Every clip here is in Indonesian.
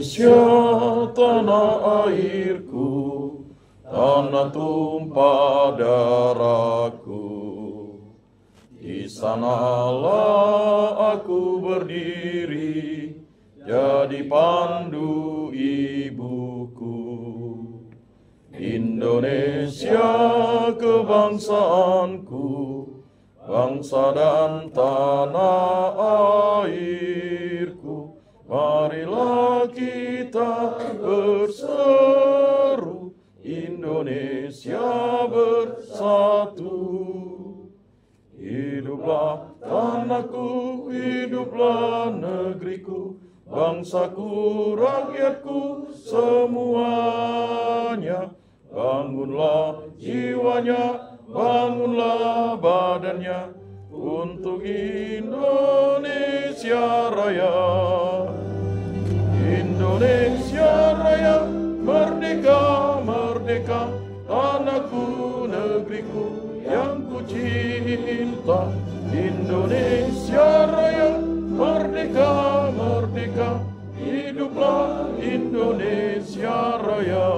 Indonesia, tanah airku, tanah tumpah darahku. Di sanalah aku berdiri, jadi pandu ibuku. Indonesia kebangsaanku, bangsa dan tanah airku. Marilah kita berseru, Indonesia bersatu. Hiduplah tanahku, hiduplah negeriku, bangsaku, rakyatku, semuanya. Bangunlah jiwanya, bangunlah badannya, untuk Indonesia Raya. Indonesia Raya, merdeka, merdeka, tanahku, negeriku yang ku cinta. Indonesia Raya, merdeka, merdeka, hiduplah Indonesia Raya.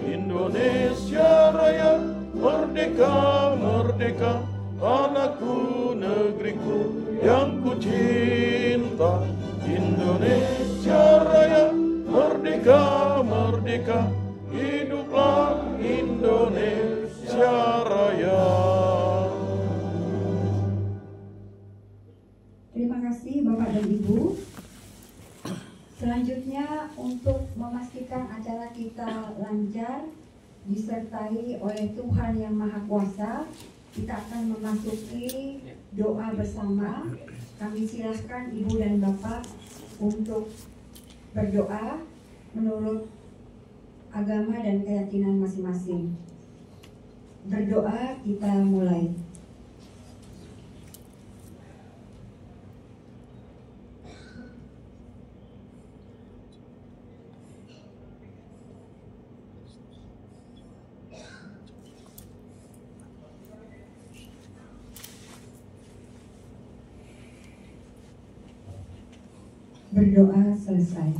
Indonesia Raya, merdeka, merdeka, tanahku, negeriku yang ku cinta. Indonesia Raya, merdeka, merdeka, hiduplah Indonesia Raya. Terima kasih Bapak dan Ibu. Selanjutnya, untuk memastikan acara kita lancar disertai oleh Tuhan Yang Maha Kuasa, kita akan memasuki doa bersama. Kami silahkan Ibu dan Bapak untuk berdoa menurut agama dan keyakinan masing-masing. Berdoa, kita mulai. Berdoa selesai.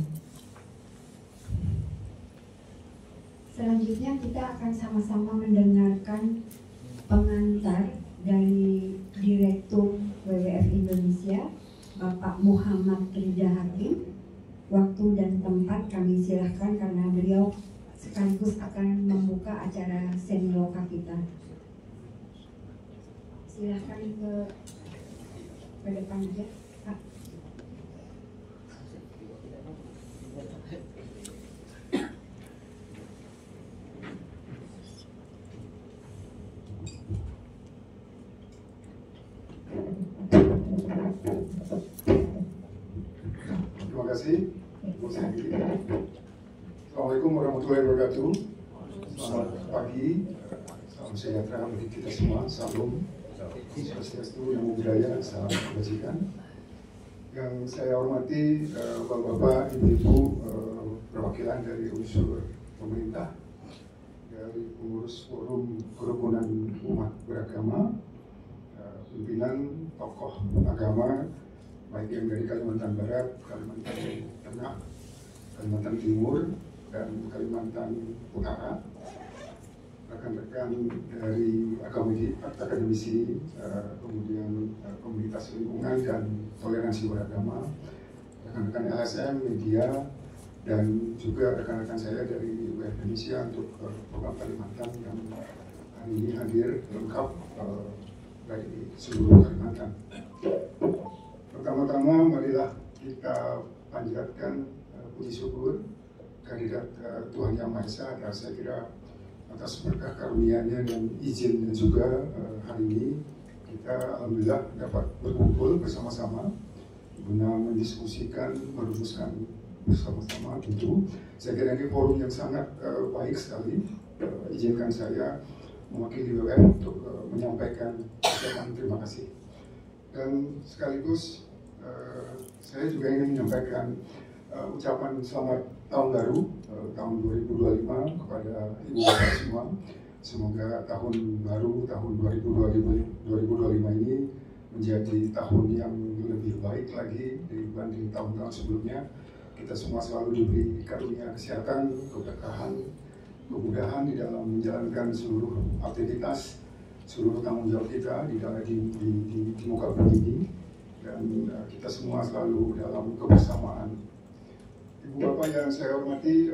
Selanjutnya kita akan sama-sama mendengarkan pengantar dari Direktur WWF Indonesia, Bapak Muhammad Ridha Hakim. Waktu dan tempat kami silahkan karena beliau sekaligus akan membuka acara Seniloka kita. Silahkan ke depan aja, Pak. Terima kasih. Assalamualaikum warahmatullahi wabarakatuh. Selamat pagi, salam sejahtera bagi kita semua. Salam Swastiastu, Namo Buddhaya, salam kebajikan. Yang saya hormati Bapak-bapak, Ibu-ibu, perwakilan dari unsur pemerintah, dari pengurus forum kerukunan umat beragama, pimpinan tokoh agama, baik yang dari Kalimantan Barat, Kalimantan Tengah, Kalimantan Timur, dan Kalimantan Utara, rekan-rekan dari akademisi, kemudian komunitas lingkungan dan toleransi beragama, rekan-rekan LSM, media, dan juga rekan-rekan saya dari WWF Indonesia untuk program Kalimantan yang hari ini hadir lengkap dari seluruh Kalimantan. Pertama-tama marilah kita panjatkan puji syukur kehadirat Tuhan Yang Maha Esa, dan saya kira atas berkah karunia-Nya dan izinnya juga hari ini kita alhamdulillah dapat berkumpul bersama-sama guna mendiskusikan, merumuskan bersama-sama. Tentu saya kira ini forum yang sangat baik sekali. Izinkan saya mewakili WWF untuk menyampaikan ucapan terima kasih, dan sekaligus saya juga ingin menyampaikan ucapan selamat tahun baru tahun 2025 kepada Ibu Bapak semua. Semoga tahun baru tahun 2025 ini menjadi tahun yang lebih baik lagi dibanding tahun-tahun sebelumnya. kita semua selalu diberi karunia kesehatan, keberkahan, kemudahan di dalam menjalankan seluruh aktivitas, seluruh tanggung jawab kita di muka bumi ini, dan kita semua selalu dalam kebersamaan. Ibu Bapak yang saya hormati,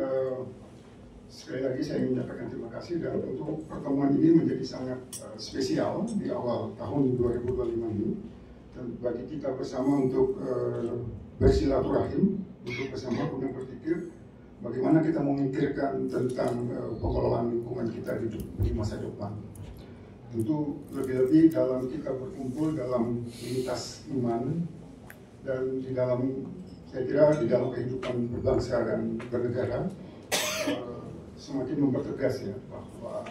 sekali lagi saya menyampaikan terima kasih, dan tentu pertemuan ini menjadi sangat spesial di awal tahun 2025 ini, dan bagi kita bersama untuk bersilaturahim, untuk bersama kemudian berpikir bagaimana kita memikirkan tentang pengelolaan lingkungan kita di masa depan. Tentu lebih-lebih dalam kita berkumpul dalam lintas iman, dan di dalam, saya kira di dalam kehidupan berbangsa dan bernegara semakin mempertegas ya bahwa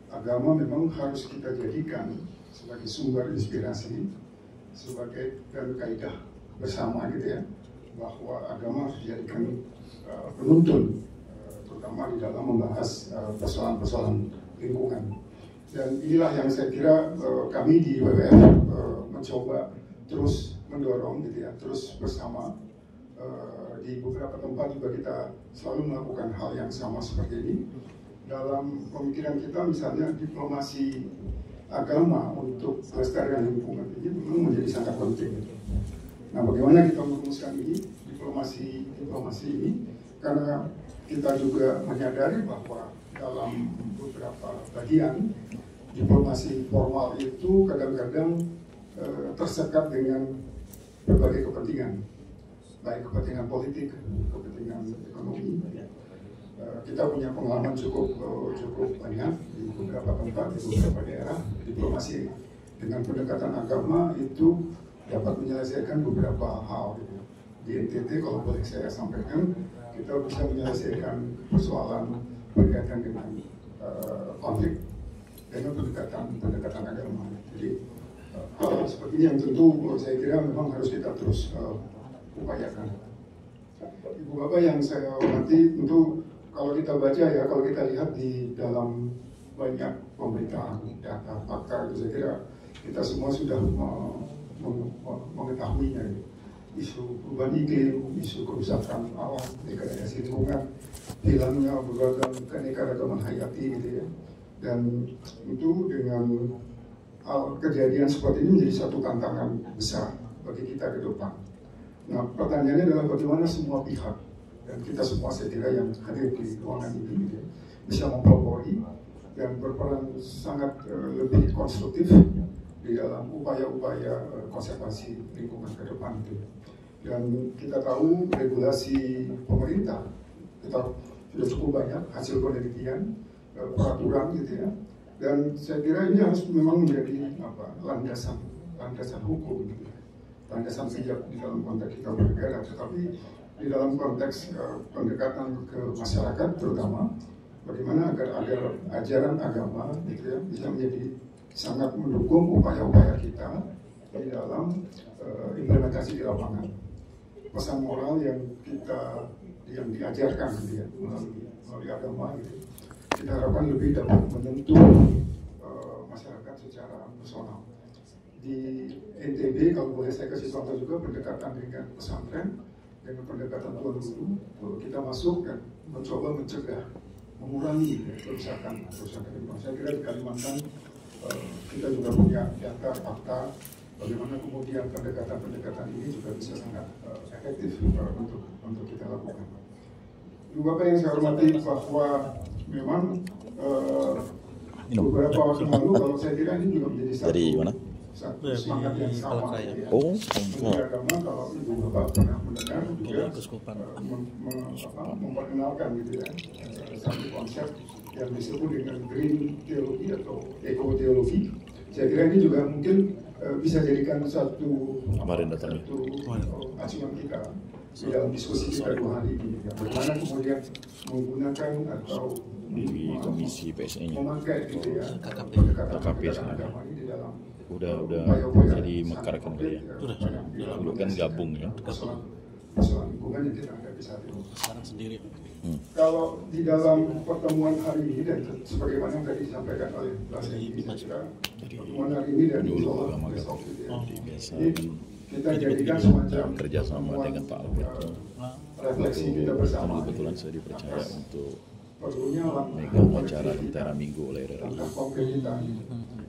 agama memang harus kita jadikan sebagai sumber inspirasi, sebagai dan kaidah bersama gitu ya, bahwa agama harus dijadikan penuntun terutama di dalam membahas persoalan-persoalan lingkungan. Dan inilah yang saya kira kami di WWF mencoba terus mendorong gitu ya, terus bersama. Di beberapa tempat juga kita selalu melakukan hal yang sama seperti ini. Dalam pemikiran kita misalnya diplomasi agama untuk pelestarian lingkungan ini memang menjadi sangat penting. Nah, bagaimana kita merumuskan ini, diplomasi ini, karena kita juga menyadari bahwa dalam beberapa bagian diplomasi formal itu kadang-kadang tersekat dengan berbagai kepentingan, baik kepentingan politik, kepentingan ekonomi. Kita punya pengalaman cukup banyak di beberapa tempat, di beberapa daerah. Diplomasi dengan pendekatan agama itu dapat menyelesaikan beberapa hal. Di NTT, kalau boleh saya sampaikan, kita bisa menyelesaikan persoalan berkaitan dengan konflik dengan pendekatan agama. Jadi hal seperti ini yang tentu saya kira memang harus kita terus upayakan. Ibu Bapak yang saya hormati, tentu kalau kita baca ya, kalau kita lihat di dalam banyak pemberitaan, data, fakta, itu saya kira kita semua sudah mengetahuinya. Isu perubahan iklim, isu kerusakan alam, degradasi lingkungan, hilangnya berbagai keanekaragaman hayati gitu ya. Dan itu dengan kejadian seperti ini menjadi satu tantangan besar bagi kita ke depan. Nah, pertanyaannya adalah bagaimana semua pihak dan kita semua saya kira yang hadir di ruangan ini gitu, bisa mempelopori dan berperan sangat lebih konstruktif di dalam upaya-upaya konservasi lingkungan ke depan gitu. Dan kita tahu regulasi pemerintah kita sudah cukup banyak hasil penelitian, peraturan gitu ya. Dan saya kira ini harus memang menjadi landasan hukum gitu. Landasan bijak di dalam konteks kita bernegara, tetapi di dalam konteks pendekatan ke masyarakat terutama bagaimana agar ajaran agama gitu ya, bisa menjadi sangat mendukung upaya-upaya kita di dalam implementasi di lapangan. Pesan moral yang diajarkan gitu ya, melalui agama gitu, kita harapkan lebih dapat menyentuh masyarakat secara personal. Di NTB, kalau boleh saya kasih contoh juga, pendekatan dengan pesantren, dengan pendekatan tuan guru, kita masuk dan mencoba mencegah, mengurangi kerusakan lingkungan. Saya kira di Kalimantan kita juga punya data, fakta, bagaimana kemudian pendekatan ini juga bisa sangat efektif untuk kita lakukan. Ibu Bapak yang saya hormati, bahwa memang beberapa waktu lalu, kalau saya kira ini juga menjadi satu semangat yang sama. Agama, kalau Ibu Bapak pernah mendengar juga memperkenalkan gitu ya, satu konsep yang disebut dengan green teologi atau ekoteologi. Saya kira ini juga mungkin bisa jadikan satu acuan kita di dalam diskusi kita 2 hari ini. Bagaimana kemudian menggunakan atau memakai gitu ya pendekatan agama ini di dalam udah jadi mekarkan dia. Dulu kan gabung ya. Persoalan lingkungan yang kita hadapi saat ini. Sekarang sendiri. Kalau di dalam pertemuan hari ini dan sebagaimana tadi disampaikan oleh Pak Seni, pertemuan hari ini dan besok gitu ya. Ini kita jadikan semacam kerjasama dengan Pak Albert. refleksi kita Karena bersama. kebetulan saya dipercaya untuk Perlunya megang acara Lentera Minggu oleh RRI. langkah konkret kita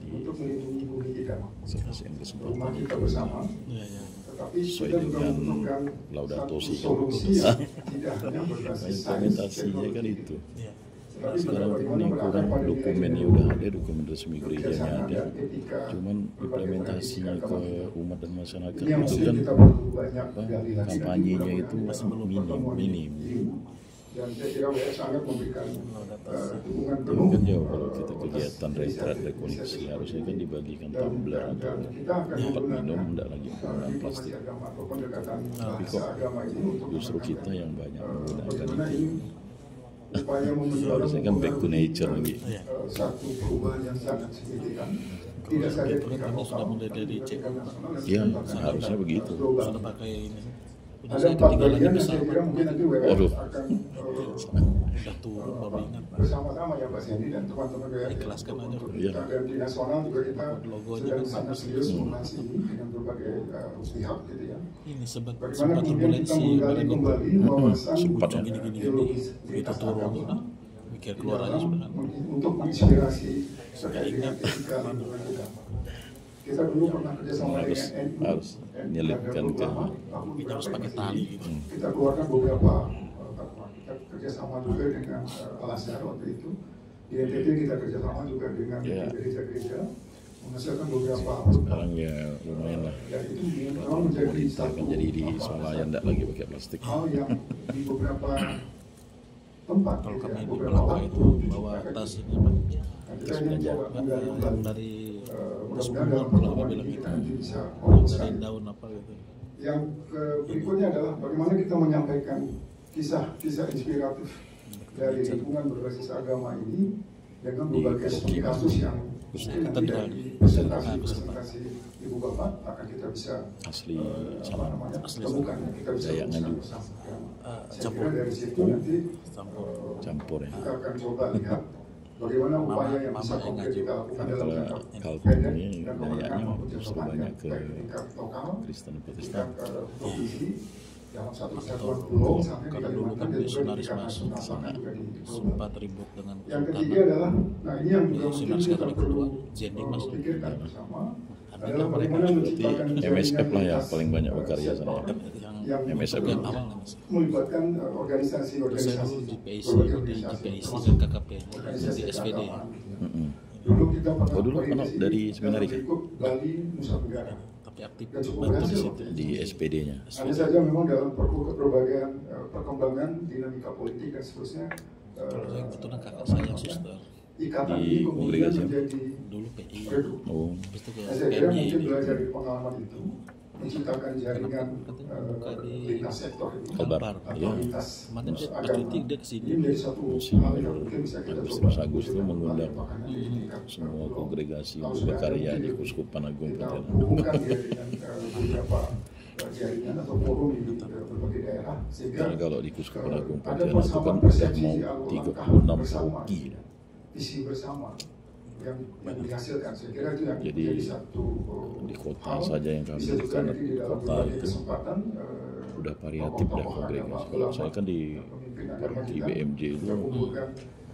untuk melindungi bumi kita, Saya kasih kesempatan rumah kita itu bersama. Iya, iya. Tetapi sesuai kita juga dengan membutuhkan Laudato satu Si kan. solusi yang tidak hanya berbasis sains Implementasinya kan itu. Iya. tetapi juga Sekarang bagaimana ini berakar kurang pada dokumennya nilai-nilai udah ada, dokumen resmi gerejanya kebijaksanaan ada. dan etika Cuman berbagai implementasinya etika ke kemanusiaan. umat dan masyarakat Ini yang itu mesti kan kita perlu banyak apa, gali lagi. kampanyenya itu Masih minim. Dan saya kira WF sangat memberikan dukungan Tapi penuh. kan jauh kalau kita kegiatan retret rekoneksi harusnya kan dibagikan tumbler atau kita akan tempat menggunakan minum, tidak lagi penggunaan diplomasi plastik. agama atau pendekatan Tapi bahasa kok agama ini untuk justru kita yang banyak menggunakan bagaimana itu. ini upaya Harusnya kan back to nature lagi. Iya. satu perubahan yang sangat signifikan. Tidak saja Itu di kan tingkat kami sudah lokal, mulai dari tapi cek. tingkat nasional dan Iya, tingkat seharusnya begitu. global. Sudah pakai ini. Udah Ada saya 4 ketinggalan di bagian yang saya kira pesawat. mungkin nanti WF Waduh. akan Udah turun baru ingat. bersama-sama ya Pak Sandy dan teman-teman WF. Ikhlaskan aja. Iya. Dan di nasional juga kita Logonya sedang kan sangat bagus. serius mengulas ini dengan berbagai pihak gitu ya. Ini Bagaimana sempat kemudian kita turbulensi menggali kemarin kembali itu. wawasan Sempat ya. Gini-gini teologis begitu lintas turun agama udah mikir di keluar aja dalam sudah kan. untuk menginspirasi terkait dengan ingat. etika lingkungan kita. Kita dulu pernah kerjasama Harus dengan NU, harus menyelipkan ke Kita harus pakai tali gitu. kita keluarkan beberapa fatwa. Kita kerjasama juga dengan Al-Azhar waktu itu. Di NTT kita kerjasama juga dengan Ya. gereja-gereja menghasilkan beberapa sekarang ya lumayan lah. dan itu memang menjadi Pemerintah kan satu jadi di Semalaya tidak lagi pakai plastik. hal yang di beberapa tempat Kalau gitu ya, kami di beberapa Melaka waktu itu bawa kita tas akan- ini apa? Nah, kita ingin coba menggali Yang kembali. dari Mudah-mudahan Terus dalam kalau pertemuan bilang ini gitu. kita nanti bisa Yang fokuskan. dari daun apa gitu. Yang berikutnya adalah bagaimana kita menyampaikan kisah-kisah inspiratif dari lingkungan berbasis agama ini dengan berbagai studi kasus yang mungkin nanti dari presentasi Ibu Bapak akan kita bisa Asli apa sama namanya Asli temukan ya, kita bisa Jayangan bersama juga. sama. Saya Campur. kira dari situ nanti Campur. campur ya. kita akan coba lihat bagaimana upaya yang bisa Mama konkret kita lakukan dalam Kalau jangka Kalvin pendek ini dan gayanya maupun jangka justru panjang, banyak ke baik di tingkat lokal, Kristen tingkat Protestan. provinsi dalam satu Atau kesatuan pulau sampai di kalau dulu Kalimantan kan dan juga di misionaris tingkat masuk nasional sana. bahkan juga di global. Sempat ribut dengan Yang ketiga Kesultanan. adalah, nah ini yang juga Iya, mungkin Sinar kita sekarang perlu kedua, Zending masuk. pikirkan bersama Ada adalah mereka bagaimana berarti menciptakan MSF lah ya jaringan paling banyak lintas, berkarya sana. sektor yang MSF yang itu. awal lah mas. melibatkan Saya organisasi-organisasi dulu di PIC, berbagai di organisasi, PIC termasuk dan KKP, organisasi di SPD. keagamaan. Mm-mm. Dulu kita pernah Oh, dulu merintis anak ini dari dalam seminari kan? lingkup Bali Nusa Tenggara. Tapi aktif Dan cukup bantu di berhasil. situ. Di SPD-nya. Hanya saja memang dalam berbagai perkembangan dinamika politik dan seterusnya Kalau saya kebetulan kakak saya suster, ikatan Di ini kemudian kongregasi apa? menjadi dulu PI, redup. Oh, habis itu ke Nah, saya kira PMJ. mungkin belajar dari pengalaman itu menciptakan jaringan Katanya buka di lintas sektor ini Kalbar. atau Iya. lintas Kemarin dia agama. berkritik dia kesini. Ini menjadi satu Musim hal yang mungkin bisa kita Agustinus coba Agus itu wujudkan mengundang kembali, bahkan nanti di tingkat semua pulau. kongregasi Tahun berkarya 90 di Kuskupan Agung kita Pontianak. hubungkan dia dengan beberapa jaringan atau forum di berbagai daerah sehingga Karena kalau di Kuskupan Agung ada Pontianak itu kan persamaan udah persepsi mau alur 36 langkah hoki. visi bersama yang dihasilkan. Saya kira itu yang Jadi, menjadi satu di kota hal. saja yang kami Bisa juga dekat nanti di dalam kota berbagai itu kesempatan udah variatif dah tokoh-tokoh kongregasi. agama, Kalau saya kan di pemimpin agama di kita, BMJ itu kita kumpulkan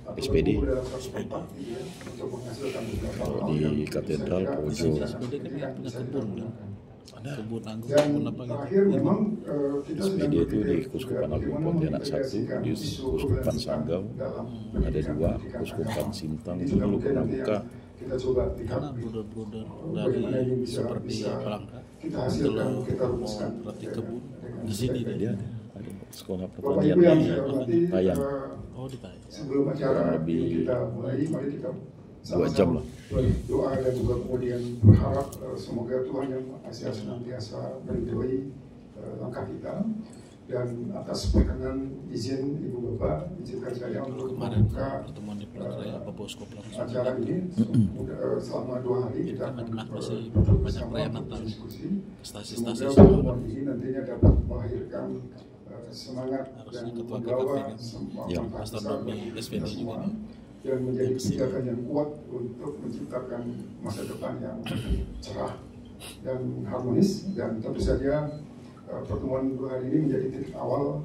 atau SPD. berkumpul dalam satu tempat, gitu ya, untuk menghasilkan beberapa Kalau hal di yang katedral saya kira Pojo. bisa SPD kan nanti punya bisa kebun, dilakukan. ada kebun anggur, Dan kebun apa gitu. terakhir memang kita sedang SPD itu di berpikir Kuskupan juga Agung bagaimana Pontianak 1, mengintegrasikan di isu Kuskupan keberlanjutan Sanggau dalam ada pendidikan 2, Kuskupan agama. Sintang Ini itu juga dulu mungkin pernah nanti buka. yang kita coba lihat Karena bruder-bruder dari bagaimana ini bisa seperti Pelangka, kita hasilkan, kalau kita mau rumuskan berarti dengan- kebun dengan di sini baik. dia. Ada sekolah Bapak pertanian Ibu yang di saya hormati, Tayang. Oh ditanya. sebelum acara Kurang ini lebih kita mulai, mari kita 2 jam lah. berdoa dan juga kemudian berharap semoga Tuhan yang Maha Esa senantiasa meridhoi langkah kita. Dan atas perkenan izin Ibu Bapak, izinkan saya untuk Kemarin membuka pertemuan di Pelangka Pak Bosko langsung acara ini selama 2 hari kita akan masih duduk banyak bersama perayaan untuk Natal. diskusi. Stasi-stasi Semoga semua. pertemuan ini nantinya dapat melahirkan semangat Harusnya dan ketua membawa KKP semua Ya. manfaat Pastor besar Domi bagi kita SVD juga semua. nih. Dan menjadi Yang kesini. kebijakan yang kuat untuk menciptakan masa depan yang cerah dan harmonis. Dan tentu saja pertemuan 2 hari ini menjadi titik awal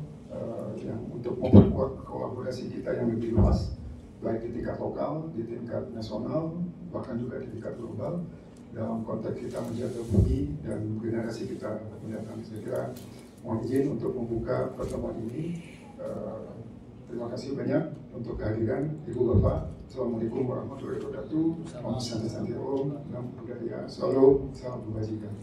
yang untuk memperkuat kolaborasi kita yang lebih luas, baik di tingkat lokal, di tingkat nasional, bahkan juga di tingkat global, dalam konteks kita menjaga bumi dan generasi kita mendatang. Saya kira mohon izin untuk membuka pertemuan ini. Terima kasih banyak untuk kehadiran Ibu Bapak. Assalamualaikum warahmatullahi wabarakatuh. Om Santi Santi Om, Nam Budaya Solo, salam kebajikan.